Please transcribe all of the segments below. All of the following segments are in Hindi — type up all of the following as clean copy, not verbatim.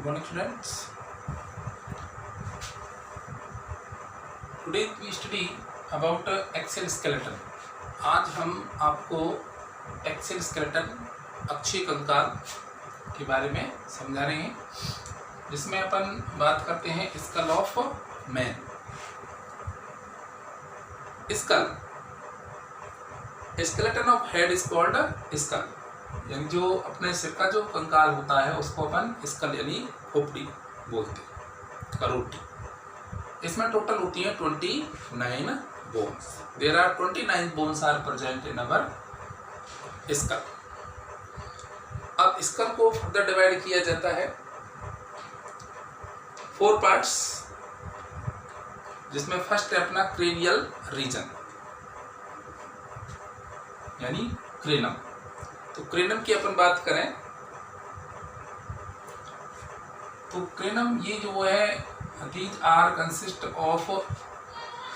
Good morning, students. Today we study about axial skeleton. आज हम आपको एक्सेल स्केलेटन अक्षीय कंकाल के बारे में समझा रहे हैं, जिसमें अपन बात करते हैं skull of man. Skull, skeleton of head is called skull, यानी जो अपने सिर का जो कंकाल होता है उसको अपन स्कल यानी खोपड़ी बोलते हैं, करोटी. इसमें टोटल होती है 29 bones. There are 29 bones are present in our skull. अब स्कल को फर्दर डिवाइड किया जाता है 4 पार्ट्स, जिसमें फर्स्ट है अपना क्रेनियल रीजन यानी क्रेनम. तो क्रेनम की अपन बात करें तो क्रेनम ये जो है, these are consist of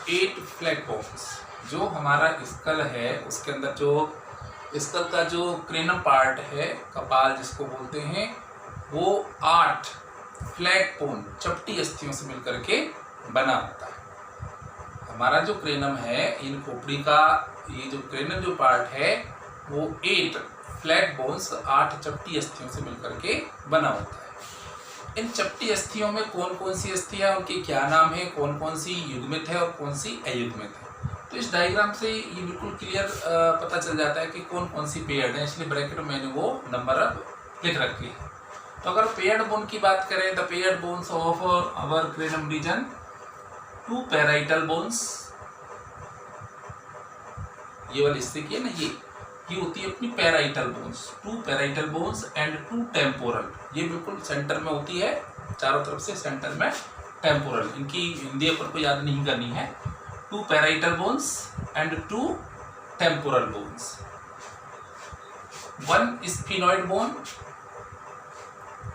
8 flat bones. जो हमारा स्कल है उसके अंदर जो स्कल का जो क्रेनम पार्ट है, कपाल जिसको बोलते हैं, वो 8 फ्लैट बोन चपटी अस्थियों से मिलकर के बना होता है. हमारा जो क्रेनम है, इन खोपड़ी का ये जो क्रेनम जो पार्ट है वो 8 फ्लैट बोन्स 8 चपटी अस्थियों से मिलकर के बना होता है. इन चपटी अस्थियों में कौन कौन सी अस्थियां, उनके क्या नाम है, कौन कौन सी युग्मित है और कौन सी अयुग्मित है. तो इस डायग्राम से ये बिल्कुल क्लियर पता चल जाता है कि कौन कौन सी पेयर्ड है, इसलिए ब्रैकेट में मैंने वो नंबर अब लिख रखे हैं. तो अगर पेयर्ड बोन की बात करें, the paired bones of our cranium region, 2 parietal bones, ये वाली स्थिति है ना, ये होती है अपनी parietal bones. 2 parietal bones and 2 temporal. ये बिल्कुल सेंटर में होती है, चारों तरफ से सेंटर में टेम्पोरल. इनकी हिंदी अपन को याद नहीं करनी है. 2 parietal bones and 2 temporal bones. 1 sphenoid bone,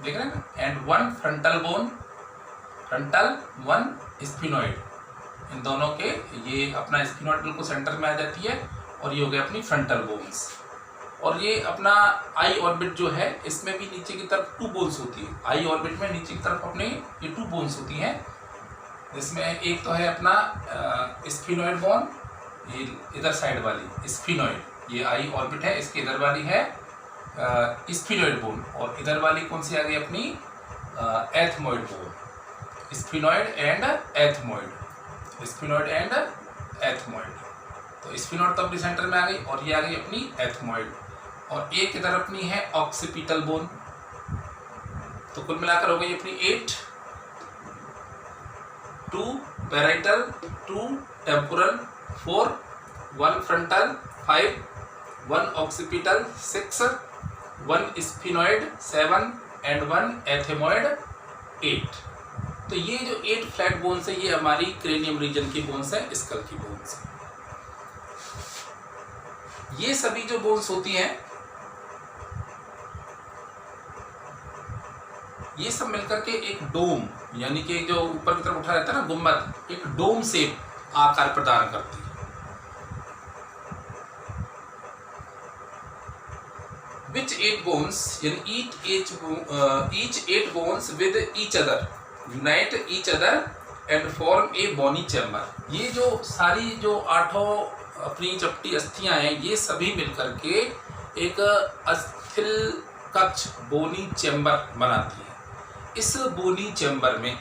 देख रहे हैं ना, and 1 frontal bone, frontal 1 sphenoid. इन दोनों के ये अपना स्फिनॉइड बिल्कुल सेंटर में आ जाती है और ये हो गया अपनी फ्रंटल बोन्स. और ये अपना आई ऑर्बिट जो है, इसमें भी नीचे की तरफ 2 बोन्स होती है. आई ऑर्बिट में नीचे की तरफ अपने ये 2 बोन्स होती हैं, जिसमें एक तो है अपना स्फिनॉइड बोन, ये इधर साइड वाली स्फिनॉइड, ये आई ऑर्बिट है, इसके इधर वाली है स्फिनॉइड बोन, और इधर वाली कौन सी आ गई अपनी ethmoid bone. Sphenoid and ethmoid, sphenoid and ethmoid. तो स्फिनॉइड तो अपनी सेंटर में आ गई और ये आ गई अपनी एथमॉइड. और एक इधर अपनी है ऑक्सीपिटल बोन. तो कुल मिलाकर हो गई अपनी 8, 2 parietal, 2 temporal, 4, 1 frontal, 5, 1 occipital, 6, 1 sphenoid, 7 and 1 ethmoid, 8. तो ये जो 8 फ्लैट बोन्स है, ये हमारी क्रेनियम रीजन की बोन्स है, स्कल की बोन्स है. ये सभी जो बोन्स होती हैं, ये सब मिलकर के एक डोम, यानी कि जो ऊपर की तरफ उठा रहता है ना गुम्बद, एक डोम शेप आकार प्रदान करती है. विच 8 बोन्स, यानी each 8 bones with each other unite each other and form a bony chamber. ये जो सारी जो 8 अपनी चपटी अस्थियां हैं, ये सभी मिलकर के एक अस्थिल कक्ष, बोनी चैम्बर बनाती है. इस बोनी चैम्बर में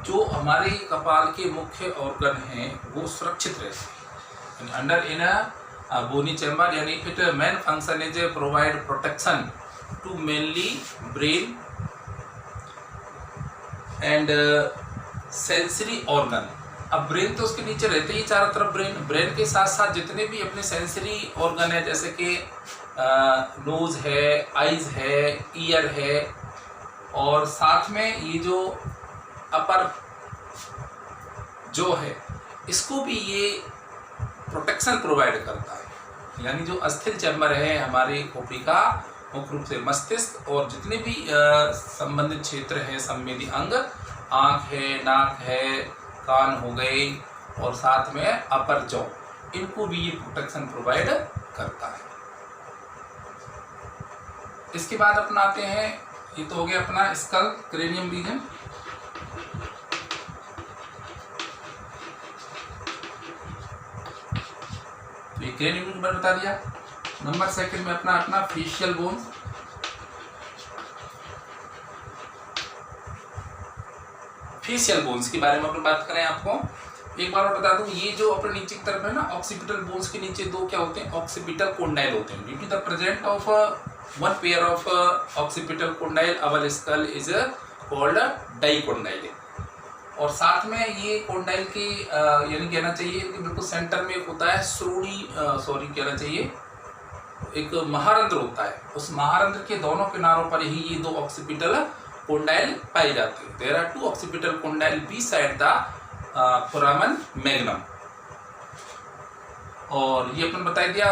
जो हमारे कपाल के मुख्य ऑर्गन हैं वो सुरक्षित रहते हैं. अंडर इन बोनी चैम्बर, यानी it main function is provide protection to mainly brain and sensory organ. अब ब्रेन तो उसके नीचे रहते ही चारों तरफ, ब्रेन के साथ साथ जितने भी अपने सेंसरी ऑर्गन है, जैसे कि नोज है, आईज है, ईयर है, और साथ में ये जो अपर जो है, इसको भी ये प्रोटेक्शन प्रोवाइड करता है. यानी जो अस्थिल चैम्बर है हमारे खोपड़ी का, मुख्य रूप से मस्तिष्क और जितने भी संबंधित क्षेत्र हैं, संवेदी अंग, आँख है, नाक है, कान हो गए, और साथ में अपर जॉ, इनको भी ये प्रोटेक्शन प्रोवाइड करता है. इसके बाद अपना आते हैं, ये तो हो गया अपना स्कल क्रेनियम रीजन। तो ये क्रेनियम के बारे में बता दिया। नंबर सेकंड में अपना फेशियल बोन्स। फेशियल बोन्स के बारे में अपन बात करें, आपको एक बार और बता दूं, ये जो अपने नीचे की तरफ है ना, ऑक्सीपिटल बोन्स के नीचे दो क्या होते हैं, ऑक्सीपिटल कोंडाइल होते हैं। Due to the present of one pair of occipital condyle our skull is called dicondyle. और साथ में ये कोंडाइल की यानी कहना चाहिए कि बिल्कुल सेंटर में एक होता है कहना चाहिए एक महारंध्र होता है। उस महारंध्र के दोनों किनारों पर ही ये दो ऑक्सीपिटल कोंडाइल पाए जाते हैं। There are two occipital condyle beside the foramen magnum. और ये अपन बता दिया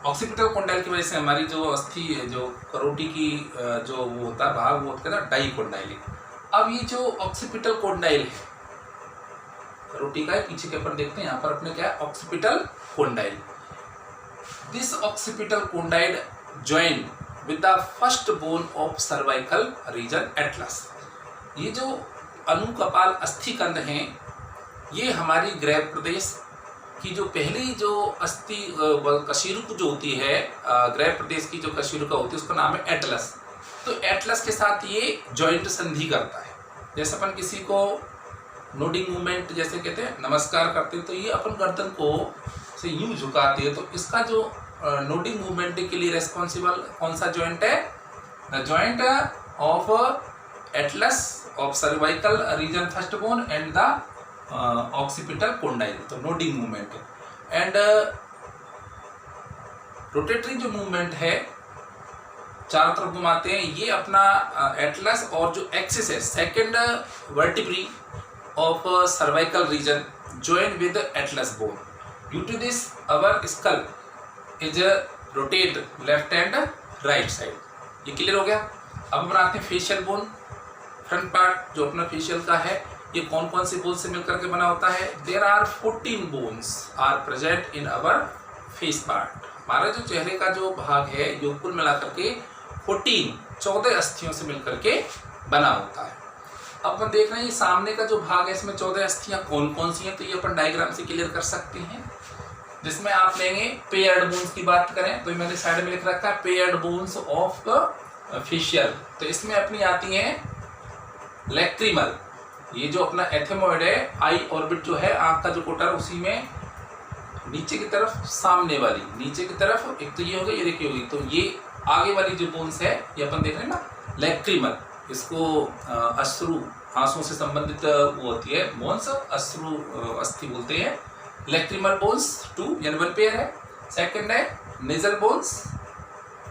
ऑक्सीपिटल कोंडाइल की वजह से हमारी जो अस्थि जो करोटी की जो वो होता है भाग, वो होता है डाइकोंडाइल। अब ये जो ऑक्सीपिटल कोंडाइल है करोटी का है, पीछे के अपन देखते हैं, यहाँ पर अपने क्या है occipital condyle. This occipital condyle join with the first bone of cervical region Atlas. ये जो अनुकपाल अस्थिकंद हैं, ये हमारी ग्रह प्रदेश की जो पहली जो अस्थि कशेरुक जो होती है, ग्रह प्रदेश की जो कशेरुका होती है उसका नाम है एटलस। तो एटलस के साथ ये जॉइंट संधि करता है। जैसे अपन किसी को नोडिंग मूवमेंट जैसे कहते हैं, नमस्कार करते हैं, तो ये अपन गर्दन को से यूं झुकाते हैं, तो इसका जो नोडिंग मूवमेंट के लिए रेस्पॉन्सिबल कौन सा जॉइंट है, the joint of Atlas of cervical region first bone and the occipital condyle. तो नोडिंग मूवमेंट एंड रोटेटरी जो मूवमेंट है, चारों तरफ घुमाते हैं, ये अपना एटलस और जो एक्सिस है second vertebrae of cervical region joined with the atlas bone. Due to this, our skull is rotate left and right side. ये क्लियर हो गया। अब बनाते हैं फेशियल बोन। फ्रंट पार्ट जो अपना फेशियल का है, ये कौन कौन सी बोन से मिलकर के बना होता है। There are 14 bones are present in our face part. हमारा जो चेहरे का जो भाग है, यो कुल मिलाकर के 14 अस्थियों से मिलकर के बना होता है। अब अपन देख रहे हैं सामने का जो भाग है, इसमें 14 अस्थियां कौन कौन सी हैं, तो ये अपन डायग्राम से क्लियर कर सकते हैं। जिसमें आप लेंगे पेयर्ड बोन्स की बात करें, तो मैंने साइड में लिख रखा है पेयर्ड बोन्स ऑफ फेशियल। तो इसमें अपनी आती हैं लैक्रिमल, ये जो अपना एथेमोइड है, आई ऑर्बिट जो है आंख का जो कोटर, उसी में नीचे की तरफ सामने वाली, नीचे की तरफ एक तो ये हो गई, ये देखिए होगी, तो ये आगे वाली जो बोन्स है ये अपन देख रहे हैं ना लैक्रिमल। इसको अश्रु आंसुओं से संबंधित वो होती है बोन्स, अश्रु अस्थि बोलते हैं। लैक्रिमल बोन्स 2 यानी 1 पेयर है। सेकंड है नेजल बोन्स,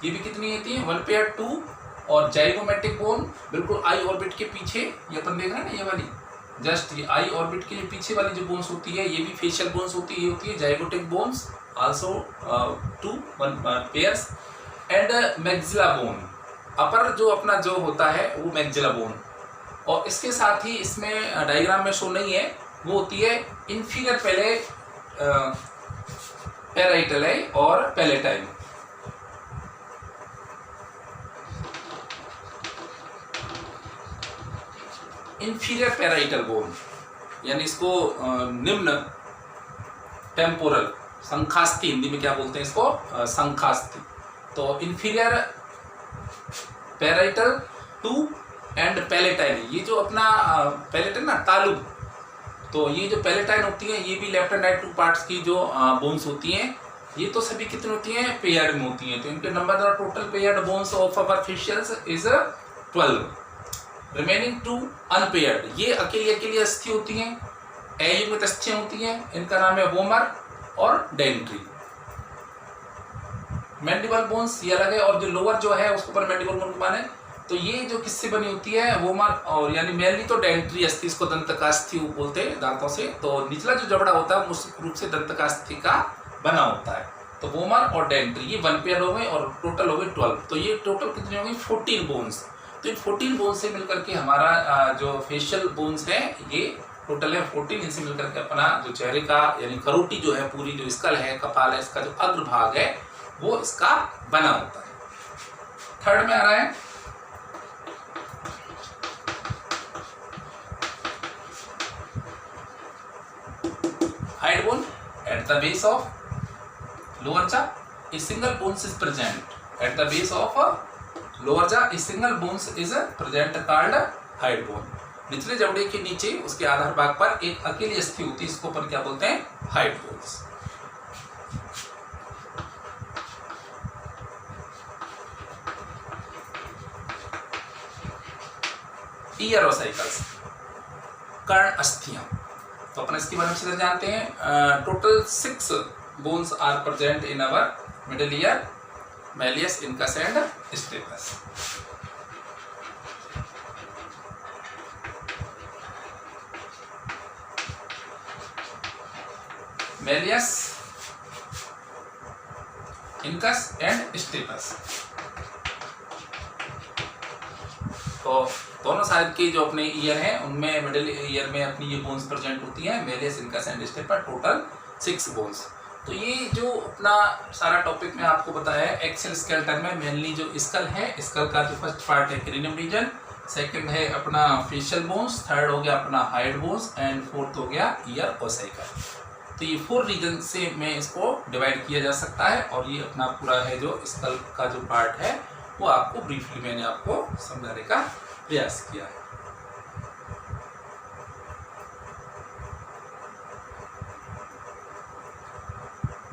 ये भी कितनी होती है 1 पेयर 2। और जाइगोमेटिक बोन बिल्कुल आई ऑर्बिट के पीछे, ये अपन देख रहे हैं ना, ये वाली जस्ट ये आई ऑर्बिट के पीछे वाली जो बोन्स होती है, ये भी फेशियल बोन्स होती है, ये होती है zygotic bones also 1 pairs. And maxilla bone, upper जो अपना जो होता है वो मैक्सिला बोन। और इसके साथ ही इसमें डायग्राम में शो नहीं है, वो होती है इंफीरियर पैराइटल और पैलेटाइन। इंफीरियर पैराइटल बोन यानी इसको निम्न टेम्पोरल संखास्ती, हिंदी में क्या बोलते हैं इसको, संखास्ती। तो इंफीरियर पैराइटल 2 एंड पैलेटाइन, ये जो अपना पैलेटाइन ना तालु, तो ये जो पैलेटाइन होती है ये भी लेफ्ट एंड राइट 2 पार्ट्स की जो बोन्स होती हैं, ये तो सभी कितनी होती हैं पेयर्ड में होती हैं। तो इनके number the total paired bones of our facials is 12, remaining 2 unpaired. ये अकेली अकेली अस्थि होती हैं, अयुग्मित अस्थियां होती हैं, इनका नाम है वोमर और डेंट्री। मैंडिबल बोन्स ये अलग है, और जो लोअर जो है उसको पर मैंडिबल बोन माने, तो ये जो किससे बनी होती है वोमर, और यानी मेनली तो डेंट्री अस्थि, इसको दंतकास्थि बोलते हैं दांतों से। तो निचला जो जबड़ा होता है मुख्य रूप से दंतकास्थि का बना होता है। तो वोमर और डेंट्री ये 1 पेयर हो गए और टोटल हो गए 12। तो ये टोटल कितनी हो गई 14 बोन्स। तो इन 14 बोन्स से मिलकर के हमारा जो फेशियल बोन्स है ये टोटल है 14। इनसे मिलकर के अपना जो चेहरे का यानी करोटी जो है, पूरी जो स्कल है, कपाल है, इसका जो अग्रभाग है वो इसका बना होता है। थर्ड में आ रहा है hide bone at the base of lower जा, a single bones is present at the base of lower jaw, a single bones is present called hide bone। निचले जबड़े के नीचे उसके आधार भाग पर एक अकेली अस्थि होती है, इसको अपन क्या बोलते हैं, हाइड बोन्स। ईयर ओसाइकल्स, कर्ण अस्थियां, तो अपन इसके बारे में सीधे जानते हैं। Total 6 bones are present in our middle ear, malleus, incus and stapes. Malleus, incus and stapes, तो दोनों साइड के जो अपने ईयर हैं उनमें मिडिल ईयर में अपनी ये बोन्स प्रेजेंट होती हैं, malleus, incus and stapes, total 6 bones. तो ये जो अपना सारा टॉपिक मैं आपको बताया है एक्सेल स्केलेटन में, मेनली जो स्कल है, स्कल का जो फर्स्ट पार्ट है क्रेनियम रीजन, सेकंड है अपना फेशियल बोन्स, थर्ड हो गया अपना हाइड बोन्स एंड फोर्थ हो गया ईयर ओसाइकल। तो ये 4 रीजन से में इसको डिवाइड किया जा सकता है, और ये अपना पूरा है जो स्कल का जो पार्ट है वो आपको ब्रीफली मैंने आपको समझाने का प्रयास किया है।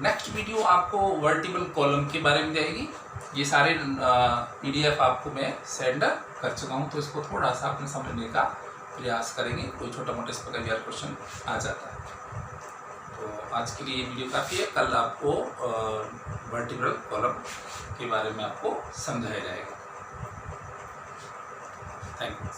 नेक्स्ट वीडियो आपको वर्टिबल कॉलम के बारे में जाएगी। ये सारे PDF आपको मैं सेंड कर चुका हूँ, तो इसको थोड़ा सा अपने समझने का प्रयास करेंगे, कोई छोटा मोटा इस पर कई बार क्वेश्चन आ जाता है। तो आज के लिए ये वीडियो काफ़ी है, कल आपको वर्टिबल कॉलम के बारे में आपको समझाया जाएगा। Thank you.